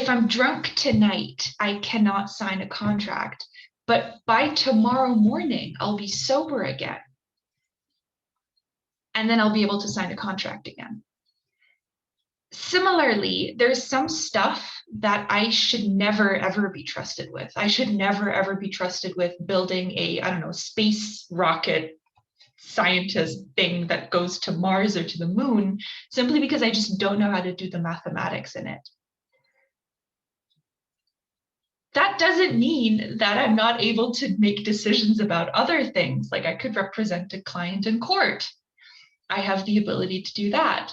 if I'm drunk tonight, I cannot sign a contract, but by tomorrow morning, I'll be sober again. And then I'll be able to sign a contract again. Similarly, there's some stuff that I should never, ever be trusted with. I should never, ever be trusted with building a, I don't know, space rocket scientist thing that goes to Mars or to the moon, simply because I just don't know how to do the mathematics in it. That doesn't mean that I'm not able to make decisions about other things, like I could represent a client in court. I have the ability to do that.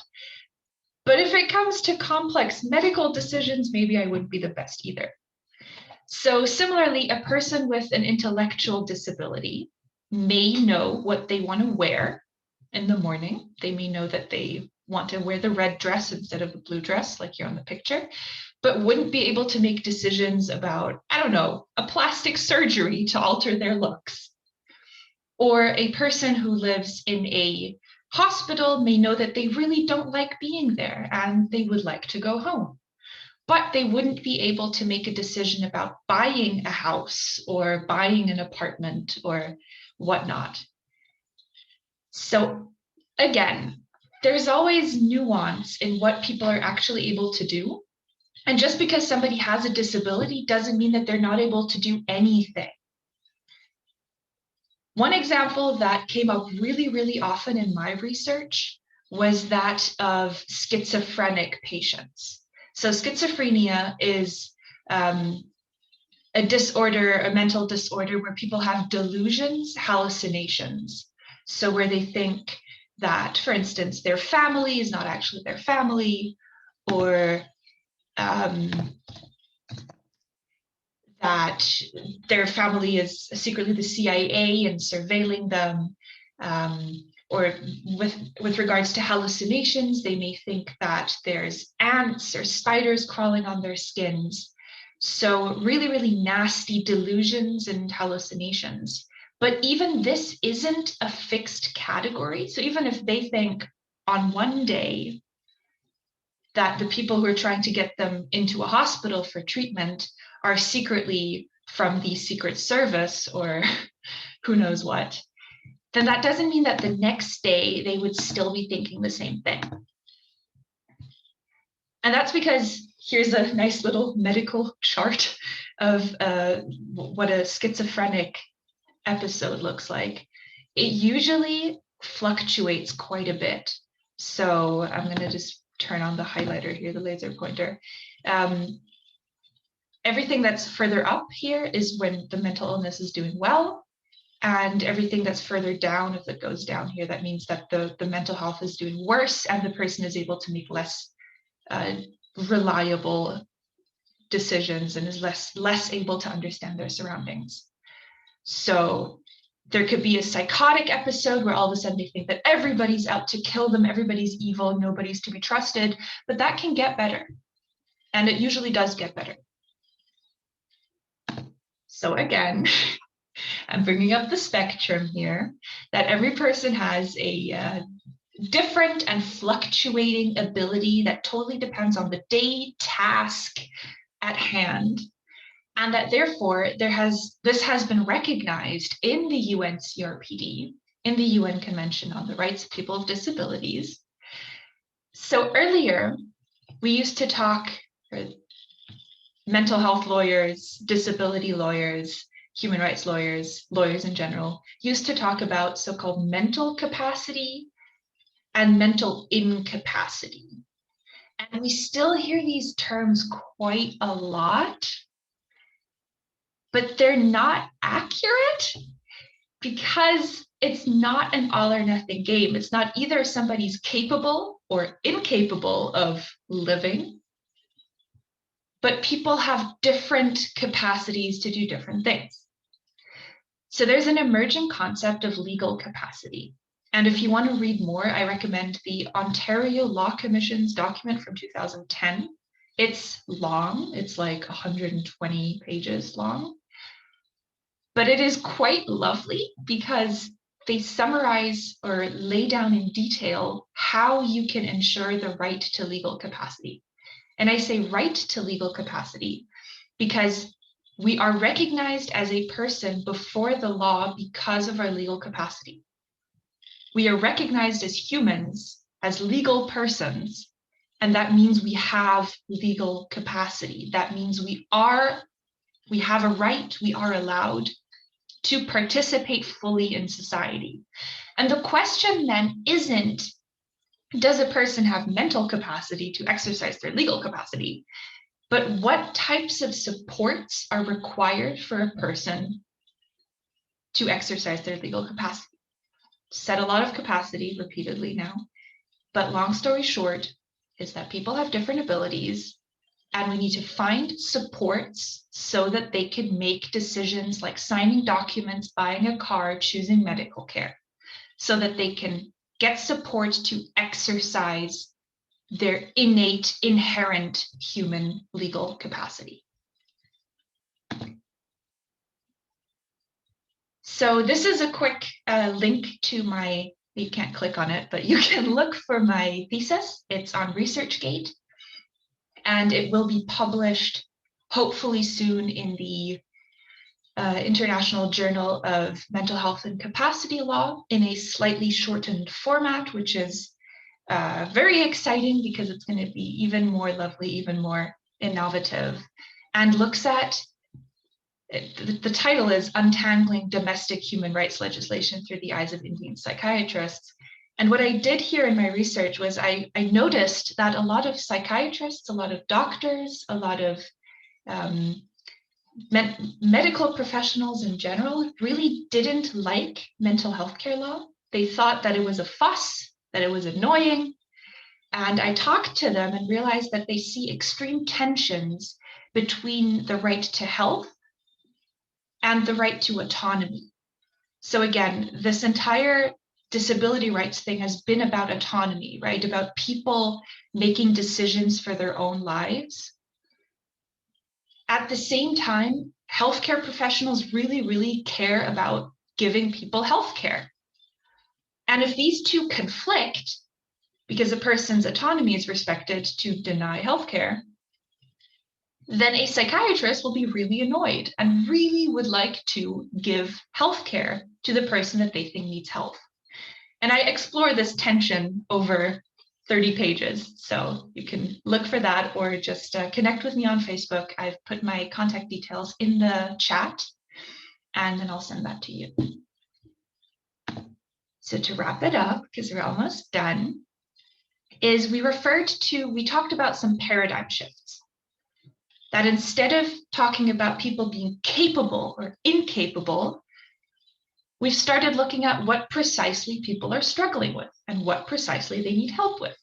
But if it comes to complex medical decisions, maybe I wouldn't be the best either. So similarly, a person with an intellectual disability may know what they want to wear in the morning. They may know that they want to wear the red dress instead of the blue dress, like you're on the picture, but wouldn't be able to make decisions about, I don't know, a plastic surgery to alter their looks. Or a person who lives in a hospital may know that they really don't like being there and they would like to go home, but they wouldn't be able to make a decision about buying a house or buying an apartment or whatnot. So again, there's always nuance in what people are actually able to do. And just because somebody has a disability doesn't mean that they're not able to do anything. One example that came up really, really often in my research was that of schizophrenic patients. So schizophrenia is a disorder, a mental disorder where people have delusions, hallucinations. So where they think that, for instance, their family is not actually their family, or that their family is secretly the CIA and surveilling them, or with regards to hallucinations, they may think that there's ants or spiders crawling on their skins. So really, really nasty delusions and hallucinations. But even this isn't a fixed category. So even if they think on one day that the people who are trying to get them into a hospital for treatment are secretly from the Secret Service or who knows what, then that doesn't mean that the next day they would still be thinking the same thing. And that's because here's a nice little medical chart of what a schizophrenic episode looks like. It usually fluctuates quite a bit. So I'm going to just turn on the highlighter here, the laser pointer. Everything that's further up here is when the mental illness is doing well. And everything that's further down, if it goes down here, that means that the mental health is doing worse and the person is able to make less reliable decisions and is less able to understand their surroundings. So there could be a psychotic episode where all of a sudden they think that everybody's out to kill them, everybody's evil, nobody's to be trusted, but that can get better. And it usually does get better. So again, I'm bringing up the spectrum here, that every person has a different and fluctuating ability that totally depends on the day, task at hand, and that therefore this has been recognized in the UN CRPD, in the UN Convention on the Rights of People with Disabilities. So earlier, we used to talk, mental health lawyers, disability lawyers, human rights lawyers, lawyers in general, used to talk about so-called mental capacity and mental incapacity. And we still hear these terms quite a lot, but they're not accurate because it's not an all or nothing game. It's not either somebody's capable or incapable of living, but people have different capacities to do different things. So there's an emerging concept of legal capacity. And if you want to read more, I recommend the Ontario Law Commission's document from 2010. It's long, it's like 120 pages long, but it is quite lovely because they summarize or lay down in detail how you can ensure the right to legal capacity. And I say right to legal capacity because we are recognized as a person before the law because of our legal capacity. We are recognized as humans, as legal persons, and that means we have legal capacity. That means we have a right, we are allowed to participate fully in society. And the question then isn't, does a person have mental capacity to exercise their legal capacity? But what types of supports are required for a person to exercise their legal capacity? Said a lot of capacity repeatedly now, but long story short is that people have different abilities and we need to find supports so that they can make decisions like signing documents, buying a car, choosing medical care, so that they can get support to exercise their innate, inherent human legal capacity. So this is a quick link to my, you can't click on it, but you can look for my thesis. It's on ResearchGate, and it will be published hopefully soon in the International Journal of Mental Health and Capacity Law in a slightly shortened format, which is very exciting because it's going to be even more lovely, even more innovative, and looks at, the title is Untangling Domestic Human Rights Legislation Through the Eyes of Indian Psychiatrists. And what I did here in my research was I noticed that a lot of psychiatrists, a lot of doctors, a lot of medical professionals in general really didn't like mental health care law. They thought that it was a fuss, that it was annoying. And I talked to them and realized that they see extreme tensions between the right to health and the right to autonomy. So again, this entire disability rights thing has been about autonomy, right? About people making decisions for their own lives. At the same time, healthcare professionals really, really care about giving people healthcare. And if these two conflict, because a person's autonomy is respected to deny healthcare, then a psychiatrist will be really annoyed and really would like to give healthcare to the person that they think needs health. And I explore this tension over 30 pages. So you can look for that or just connect with me on Facebook. I've put my contact details in the chat and then I'll send that to you. So to wrap it up, because we're almost done, is we talked about some paradigm shifts. That instead of talking about people being capable or incapable, we've started looking at what precisely people are struggling with and what precisely they need help with.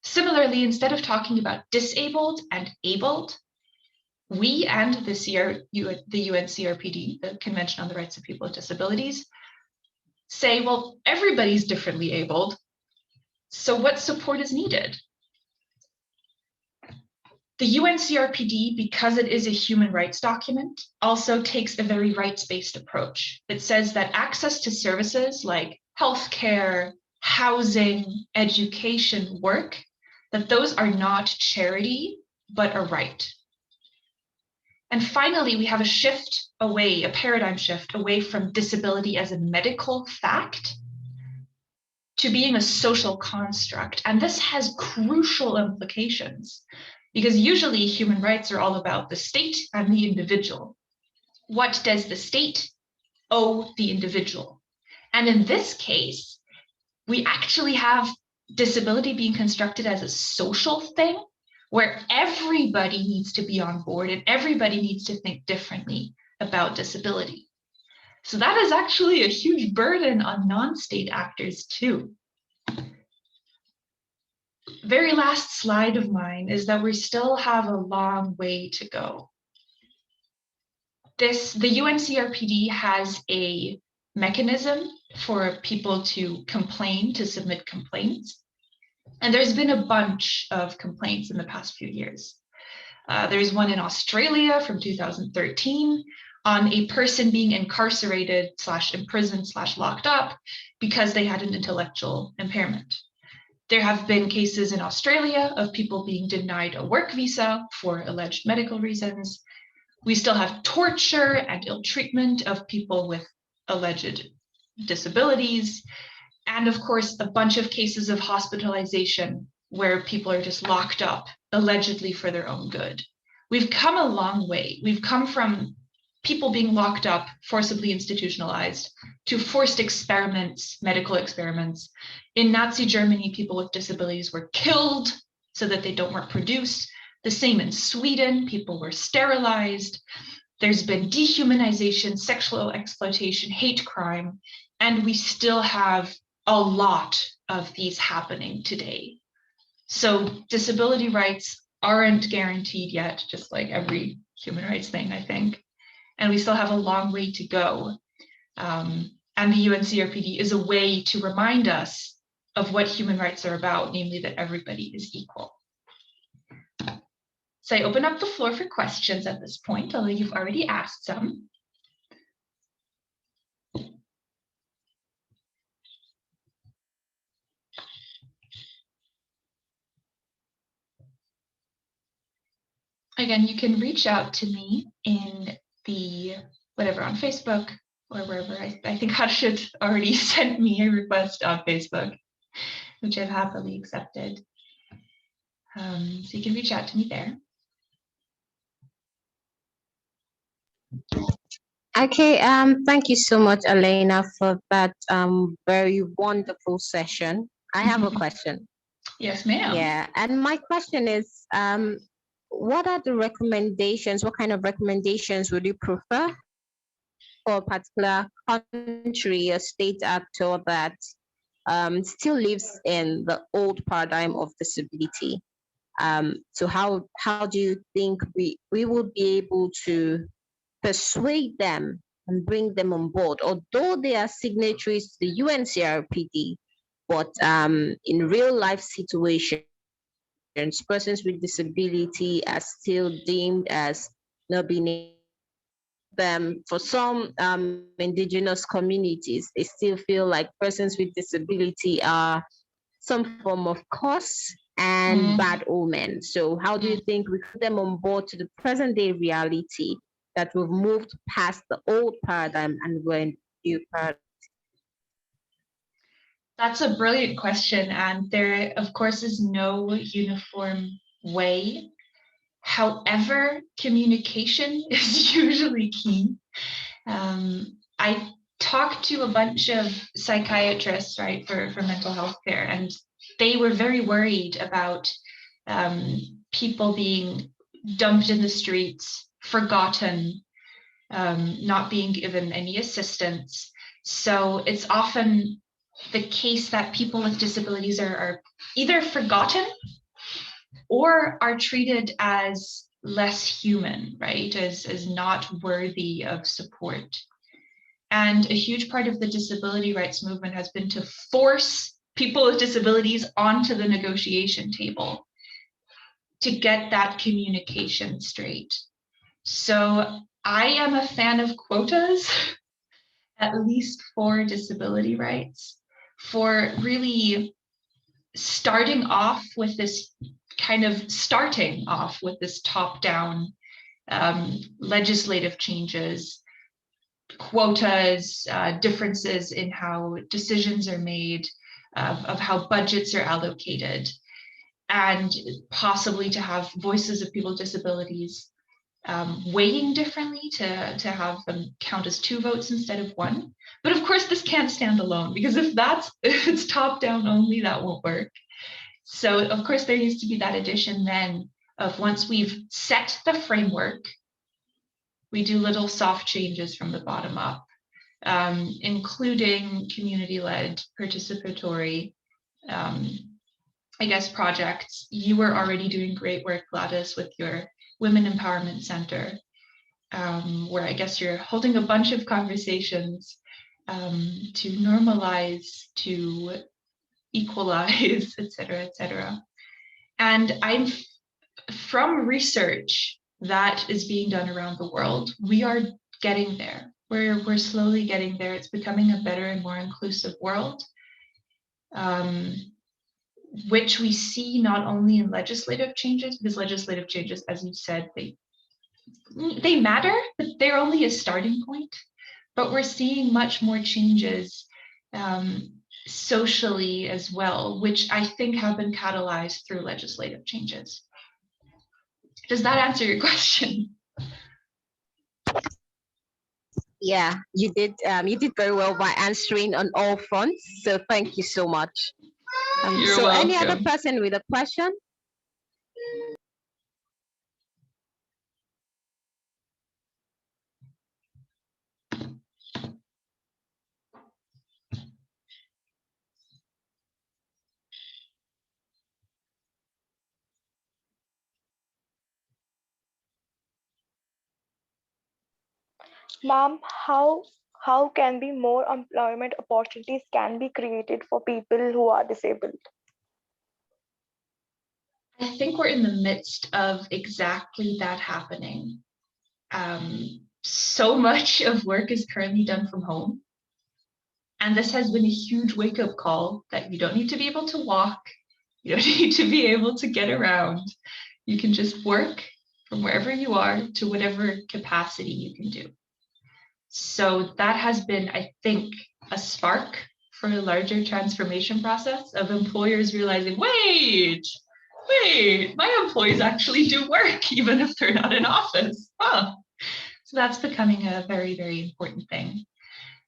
Similarly, instead of talking about disabled and abled, we and the UNCRPD, the Convention on the Rights of People with Disabilities, say, well, everybody's differently abled, so what support is needed? The UNCRPD, because it is a human rights document, also takes a very rights-based approach. It says that access to services like healthcare, housing, education, work, that those are not charity, but a right. And finally, we have a paradigm shift away from disability as a medical fact to being a social construct. And this has crucial implications because usually human rights are all about the state and the individual. What does the state owe the individual? And in this case, we actually have disability being constructed as a social thing where everybody needs to be on board and everybody needs to think differently about disability. So that is actually a huge burden on non-state actors too. Very last slide of mine is that we still have a long way to go. The UNCRPD has a mechanism for people to submit complaints. And there's been a bunch of complaints in the past few years. There's one in Australia from 2013 on a person being incarcerated / imprisoned / locked up because they had an intellectual impairment. There have been cases in Australia of people being denied a work visa for alleged medical reasons. We still have torture and ill treatment of people with alleged disabilities. And of course, a bunch of cases of hospitalization where people are just locked up, allegedly for their own good. We've come a long way. We've come from people being locked up, forcibly institutionalized, to forced experiments, medical experiments. In Nazi Germany, people with disabilities were killed so that they don't reproduce. The same in Sweden, people were sterilized. There's been dehumanization, sexual exploitation, hate crime, and we still have a lot of these happening today. So disability rights aren't guaranteed yet, just like every human rights thing, I think. And we still have a long way to go. And the UNCRPD is a way to remind us of what human rights are about, namely that everybody is equal. So I open up the floor for questions at this point, although you've already asked some. Again, you can reach out to me in the whatever on Facebook or wherever. I think Harshit already sent me a request on Facebook, which I've happily accepted. So you can reach out to me there. Okay, thank you so much, Alena, for that very wonderful session. I have a question. Yes, ma'am. Yeah, and my question is, what are the recommendations? What kind of recommendations would you prefer for a particular country, a state actor that still lives in the old paradigm of disability? So how do you think we will be able to persuade them and bring them on board, although they are signatories to the UNCRPD, but in real life situations, persons with disability are still deemed as not being them. For some indigenous communities, they still feel like persons with disability are some form of curse and bad omen. So how do you think we put them on board to the present day reality that we've moved past the old paradigm and we're in the new paradigm? That's a brilliant question. And there, of course, is no uniform way. However, communication is usually key. I talked to a bunch of psychiatrists, right, for mental health care, and they were very worried about people being dumped in the streets, forgotten, not being given any assistance. So it's often the case that people with disabilities are either forgotten or are treated as less human, right, as not worthy of support. And a huge part of the disability rights movement has been to force people with disabilities onto the negotiation table to get that communication straight. So I am a fan of quotas, at least for disability rights, for really starting off with this top-down legislative changes, quotas, differences in how decisions are made, of how budgets are allocated, and possibly to have voices of people with disabilities weighing differently to have them count as 2 votes instead of 1. But of course, this can't stand alone, because if it's top down only, that won't work. So of course, there needs to be that addition then of, once we've set the framework, we do little soft changes from the bottom up, including community-led, participatory, projects. You were already doing great work, Gladys, with your Women Empowerment Center, where I guess you're holding a bunch of conversations to normalize, to equalize, et cetera, And I'm from research that is being done around the world, we are getting there. We're slowly getting there. It's becoming a better and more inclusive world. which we see not only in legislative changes, because legislative changes, as you said, they matter, but they're only a starting point. But we're seeing much more changes socially as well, which I think have been catalyzed through legislative changes. Does that answer your question? Yeah, you did. You did very well by answering on all fronts. So thank you so much. You're So welcome. any other person with a question? Ma'am, how can be more employment opportunities can be created for people who are disabled? I think we're in the midst of exactly that happening. So much of work is currently done from home. And this has been a huge wake-up call that you don't need to be able to walk. You don't need to be able to get around. You can just work from wherever you are to whatever capacity you can do. So that has been, I think, a spark for a larger transformation process of employers realizing, wait, my employees actually do work even if they're not in office. Huh. So that's becoming a very, very important thing.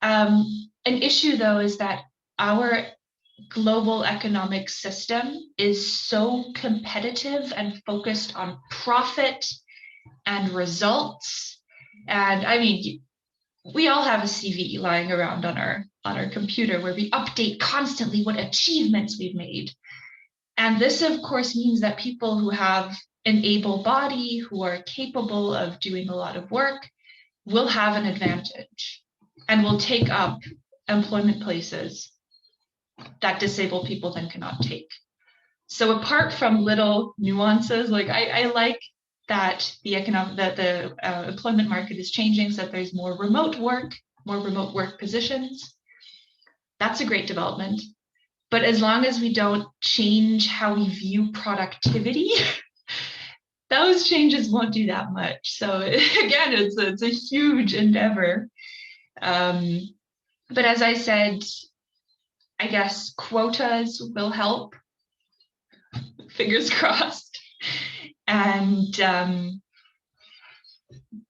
An issue, though, is that our global economic system is so competitive and focused on profit and results. And I mean, we all have a CV lying around on our computer where we update constantly what achievements we've made. And this, of course, means that people who have an able body, who are capable of doing a lot of work, will have an advantage and will take up employment places that disabled people then cannot take. So apart from little nuances, like I like that the employment market is changing, so that there's more remote work positions. That's a great development. But as long as we don't change how we view productivity, those changes won't do that much. So again, it's a huge endeavor. But as I said, I guess quotas will help. Fingers crossed. And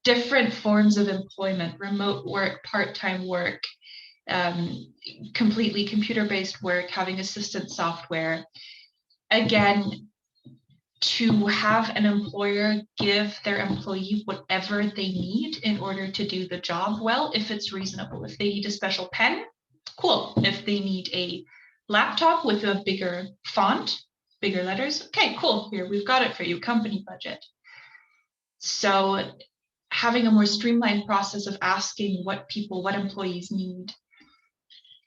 different forms of employment, remote work, part-time work, completely computer-based work, having assistant software. Again, to have an employer give their employee whatever they need in order to do the job well, if it's reasonable. If they need a special pen, cool. If they need a laptop with a bigger font, bigger letters, okay, cool, here, we've got it for you, company budget. So having a more streamlined process of asking what employees need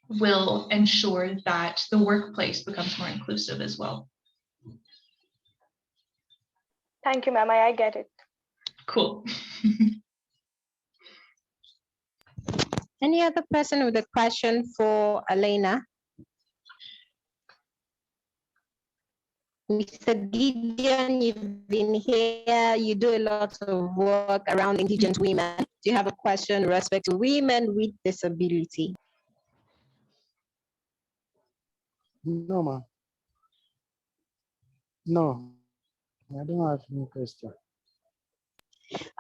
will ensure that the workplace becomes more inclusive as well. Thank you, ma'am. I get it. Cool. Any other person with a question for Alena? Mr. Gideon, you've been here. You do a lot of work around indigenous women. Do you have a question with respect to women with disability? No, ma'am. No, I don't have any question.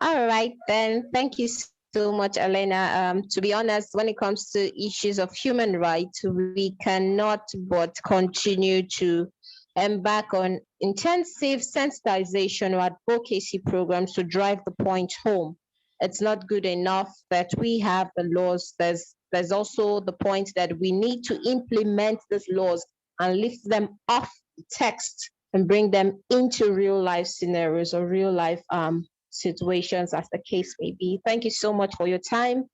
All right, then. Thank you so much, Alena. To be honest, when it comes to issues of human rights, we cannot but continue to embark on intensive sensitization or advocacy programs to drive the point home. It's not good enough that we have the laws. There's also the point that we need to implement these laws and lift them off the text and bring them into real life scenarios or real life situations, as the case may be. Thank you so much for your time.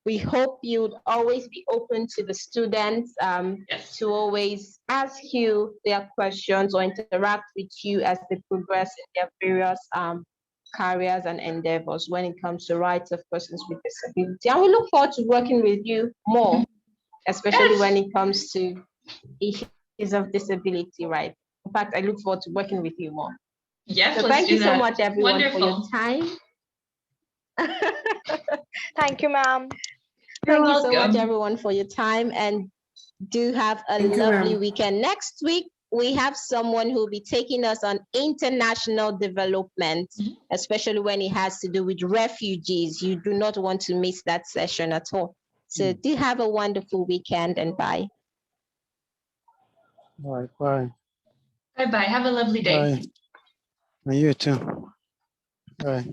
We hope you'd always be open to the students Yes. to always ask you their questions or interact with you as they progress in their various careers and endeavors when it comes to rights of persons with disability. And we look forward to working with you more, especially Yes. when it comes to issues is of disability, right? In fact, I look forward to working with you more. Yes, So let's thank do you so that. much, everyone, for your Wonderful. time. Thank you, ma'am. You're Thank you so much, welcome. everyone, for your time, and do have a Thank you, lovely ma'am. weekend. Next week, we have someone who will be taking us on international development, Mhm. especially when it has to do with refugees. You do not want to miss that session at all. So do have a wonderful weekend, and bye. All right, bye. Bye-bye. Have a lovely day. Bye. And you too. Bye.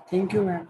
Thank you, ma'am.